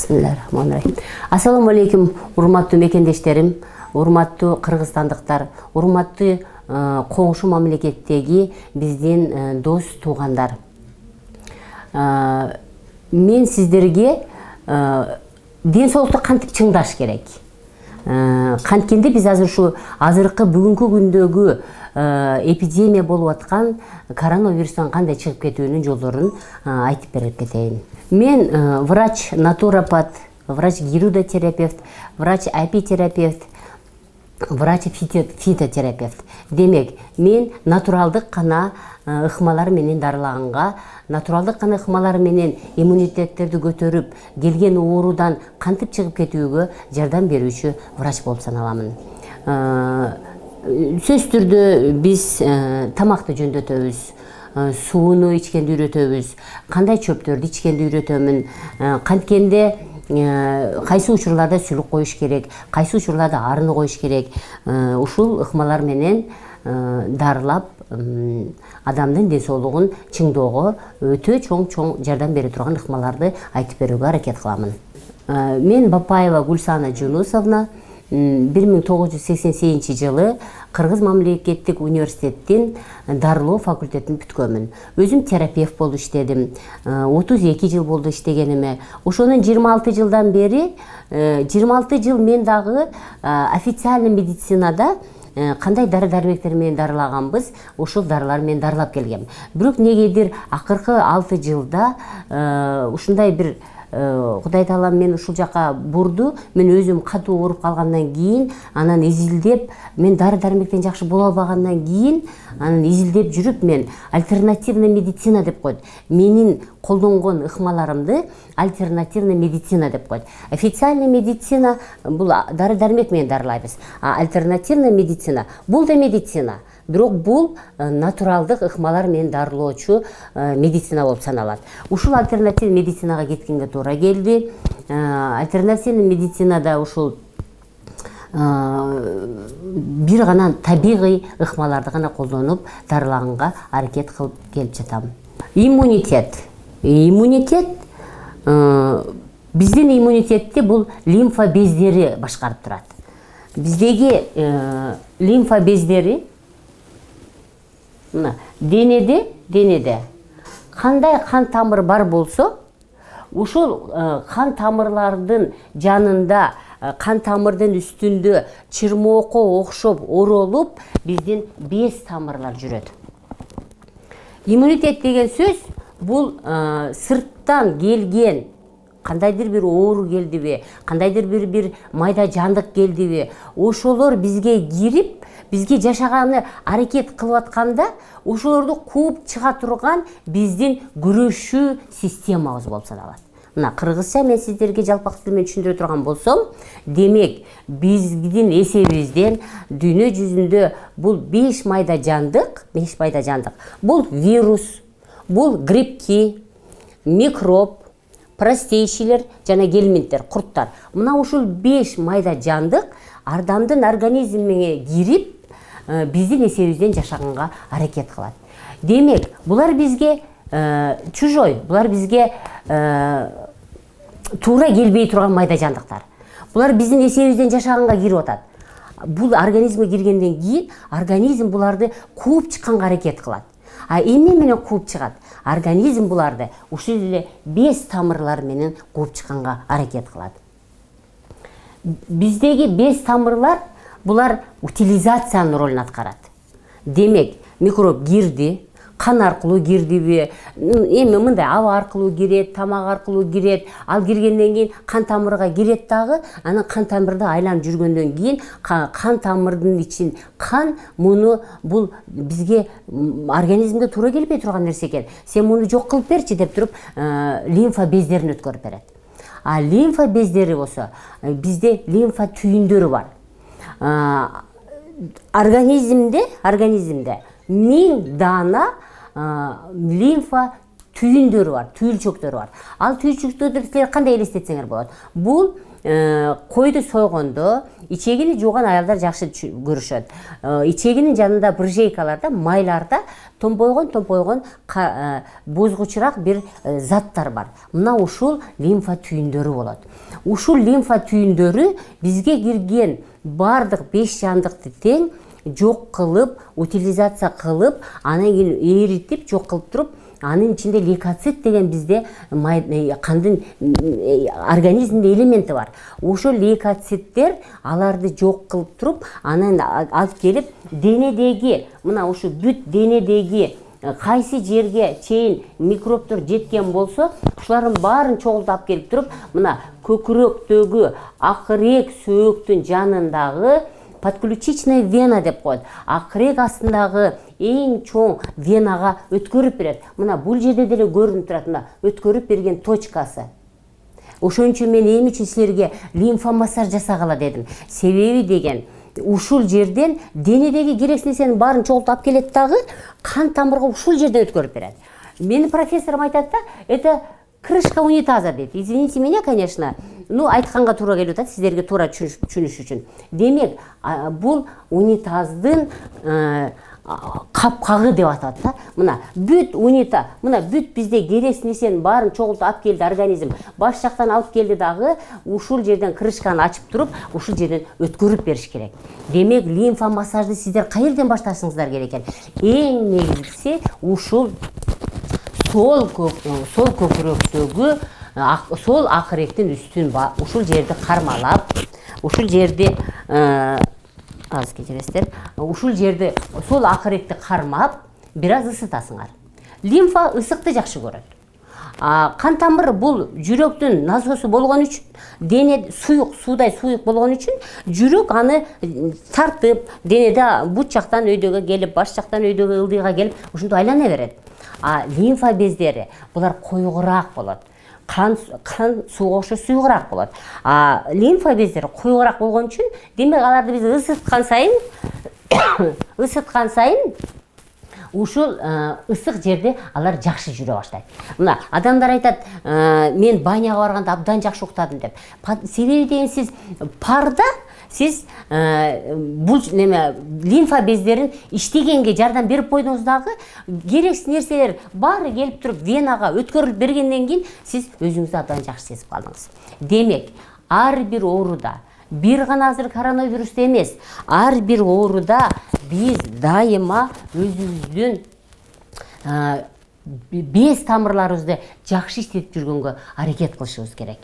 Bismillahirrahmanirrahim. Assalamu alaikum, урматтуу мекендештерим, урматтуу кыргызстандыктар, урматтуу коңшу мамлекеттеги биздин дос туугандар. Мен сиздерге ден соолукту кантип чыңдаш керек? Канткенде биз азыркы бүгүнкү күндөгү эпидемия болуп аткан коронавирустан кандай чыгып кетүүнүн жолдорун айтып берип кетейин. Мен врач, натуропат, врач гирудотерапевт, врач апитерапевт, врач фитотерапевт. Демек, мен натуралдык гана ыкмалар менен дарылаганга, натуралдык гана ыкмалар менен иммунитеттерди көтөрүп, келген оорудан кантип чыгып кетүүгө жардам берүүчү врач болуп саналамын. Сөз түрдө биз тамакты жөндөтөбүз, сууну ичкенди үйрөтөбүз, кандай чөптөрдү ичкенди үйрөтөмүн, канткенде кайсы учурларда сүлүк коюш керек, кайсы учурларда арыны коюш керек, ушул ыкмалар менен дарылап адамдын ден соолугун чыңдоого өтө чоң жардам бере турган ыкмаларды айтып берүүгө аракет кыламын. Мен Бапаева Гульсана Жунусовна 1988 жылы Кыргыз мамлекеттик университеттин дарылоо факультетин бүткөнмүн. Өзүм терапевт болуп иштедим. 32 жыл болду иштегениме. Ошонун 26 жылдан бери 26 жыл мен дагы официальный медицинада кандай дары-дармектер менен дарылаганбыз, ошол дарылар менен дарылап келгем. Бирок негедир акыркы 6 жылда ушундай бир Кудай таалам мен ушул жака бурду. Мен өзүм катуу ооруп калгандан кийин, анан изилдеп, мен дары-дармектен жакшы боло албагандан кийин, анан изилдеп жүрүп мен альтернативный медицина деп койт. Менин колдонгон ыкмаларымды альтернативный медицина деп койт. Официальный медицина бул дары-дармек менен дарылайбыз. А альтернативный медицина бул да медицина. Бирок бул натуралдык ыкмалар менен дарылоочу медицина болуп саналат. Ушул альтернатив медицинага кеткенге туура келди. Альтернативный медицинада ушул бир гана табигый ыкмаларды гана колдонуп дарылаганга аракет кылып келип жатам. Иммунитет. Иммунитет биздин иммунитетти бул лимфа бездери башкарып турат. Биздеги лимфа бездери денеде кандай кан тамыр бар болсо, ушул кан тамырлардын жанында, кан тамырдын үстүндө чырмоокко окшоп оролуп биздин без тамырлар жүрөт. Иммунитет деген сөз бул сырттан келген кандайдыр бир оору келдиби, кандайдыр бир майда жандык келдиби, ошолор бизге кирип, бизге жашаганы аракет кылып атканда, ошолорду кууп чыга турган биздин күрөшчү системабыз болуп саналат. Мына кыргызча мен сиздерге жалпак тил менен түшүндүрө турган болсом, демек биздин эсебибизден дүйнө жүзүндө бул 5 майда жандык, бул вирус, бул гриппки, микроб, простейшилер жана гельминттер, курттар. Мына ушул 5 майда жандык адамдын организмине кирип, биздин эсебибизден жашаганга аракет кылат. Демек, булар бизге чужой, булар бизге туура келбей турган майда жандыктар. Булар биздин эсебибизден жашаганга кирип атат. Бул организмге киргенден кийин организм буларды кууп чыкканга аракет кылат. А эмне менен кууп чыгат? Организм буларды ушул эле без тамырлар менен кууп чыкканга аракет кылат. Биздеги без тамырлар булар утилизациянын ролун аткарат. Демек, микроб кирди, кан аркылуу кирдиби, эми мындай аба аркылуу кирет, тамак аркылуу кирет, ал киргенден кийин кан тамырга кирет дагы, анан кан тамырда айланып жүргөндөн кийин кан тамырдын ичин кан муну бул бизге организмге туура келбей турган нерсе экен. Сен муну жок кылып берчи деп туруп лимфа бездерин өткөрүп берет. А лимфа бездери болсо, бизде лимфа түйүндөрү бар. Организмде 1000 дана лимфа түйүндөрү бар, түйүлчөктөрү бар. Ал түйүлчөктөрдү силер кандай элестетсеңер болот? Бул койду сойгондо ичегини жууган аялдар жакшы көрүшөт. Ичегинин жанында брыжейкаларда, майларда томпойгон бузгучураак бир заттар бар. Мына ушул лимфа түйүндөрү болот. Ушул лимфа түйүндөрү бизге кирген бардык 5 жандыкты тең жок кылып, утилизация кылып, анан кийин эритип, жок кылып туруп, анын ичинде лейкоцит деген бизде кандын организмде элементи бар. Ошол лейкоциттер аларды жок кылып туруп, анан алып келип денедеги, мына ушу бүт денедеги кайсы жерге чейин микробтор жеткен болсо, ушулардын баарын чогултуп алып келип туруп, мына көкүрөктөгү акырек сөөктүн жанындагы подключичная вена деп коет. Акырек астындагы эң чоң венага өткөрүп берет. Мына бул жерде деле көрүнүп турат, мына өткөрүп берген точкасы. Ошон үчүн мен эми үчүн силерге лимфа массаж жасагыла дедим. Себеби деген ушул жерден денедеги керексиз нерсенин баарын чогултуп алып келет дагы, кан тамырга ушул жерден өткөрүп берет. Менин профессорум айтат да, это крышка унитаза дейт. Извините меня, конечно. Айтканга туура келип атат, сиздерге туура түшүнүш үчүн. Демек, бул унитаздын капкагы деп атат да. Мына бүт мына бүт бизде керексиз нерсенин баарын чогултуп алып келди организм. Баш жактан алып келди дагы, ушул жерден крышканы ачып туруп, ушул жерден өткөрүп бериш керек. Демек, лимфа массажды сиздер кайерден башташыңыздар керек экен? Эң негизгиси ушул сол көкүрөктөгү сол акыректин үстүн ушул жерди кармалап, ушул жерди аз кечиресиздер, ушул жерди сол акыректи кармап бир аз ысытасыңар. Лимфа ысыкты жакшы көрөт. Кан тамыр бул жүрөктүн насосу болгон үчүн, дене суудай суюк болгон үчүн, жүрөк аны тартып, денеде бут жактан өйдөгө келип, баш жактан өйдөгө ылдыйга келип, ушинтип айлана берет. Лимфа бездери булар койгураак болот. Кан сууга окшош суюгураак болот. Лимфа бездери койгураак болгон үчүн, демек аларды биз ысыткан сайын ушул ысык жерде алар жакшы жүрө баштайт. Мына адамдар айтат, мен баняга барганда абдан жакшы уктадым деп. Себеби деген сиз парда, сиз бул лимфа бездерин иштегенге жардам берип койдуңуз дагы, керексиз нерселер баары келип туруп венага өткөрүлүп бергенден кийин сиз өзүңүздү абдан жакшы сезип калдыңыз. Демек, ар бир ооруда, бир гана азыр коронавирусте эмес, ар бир ооруда биз дайыма өзүбүздүн без тамырларыбызды жакшы иштетип жүргөнгө аракет кылышыбыз керек.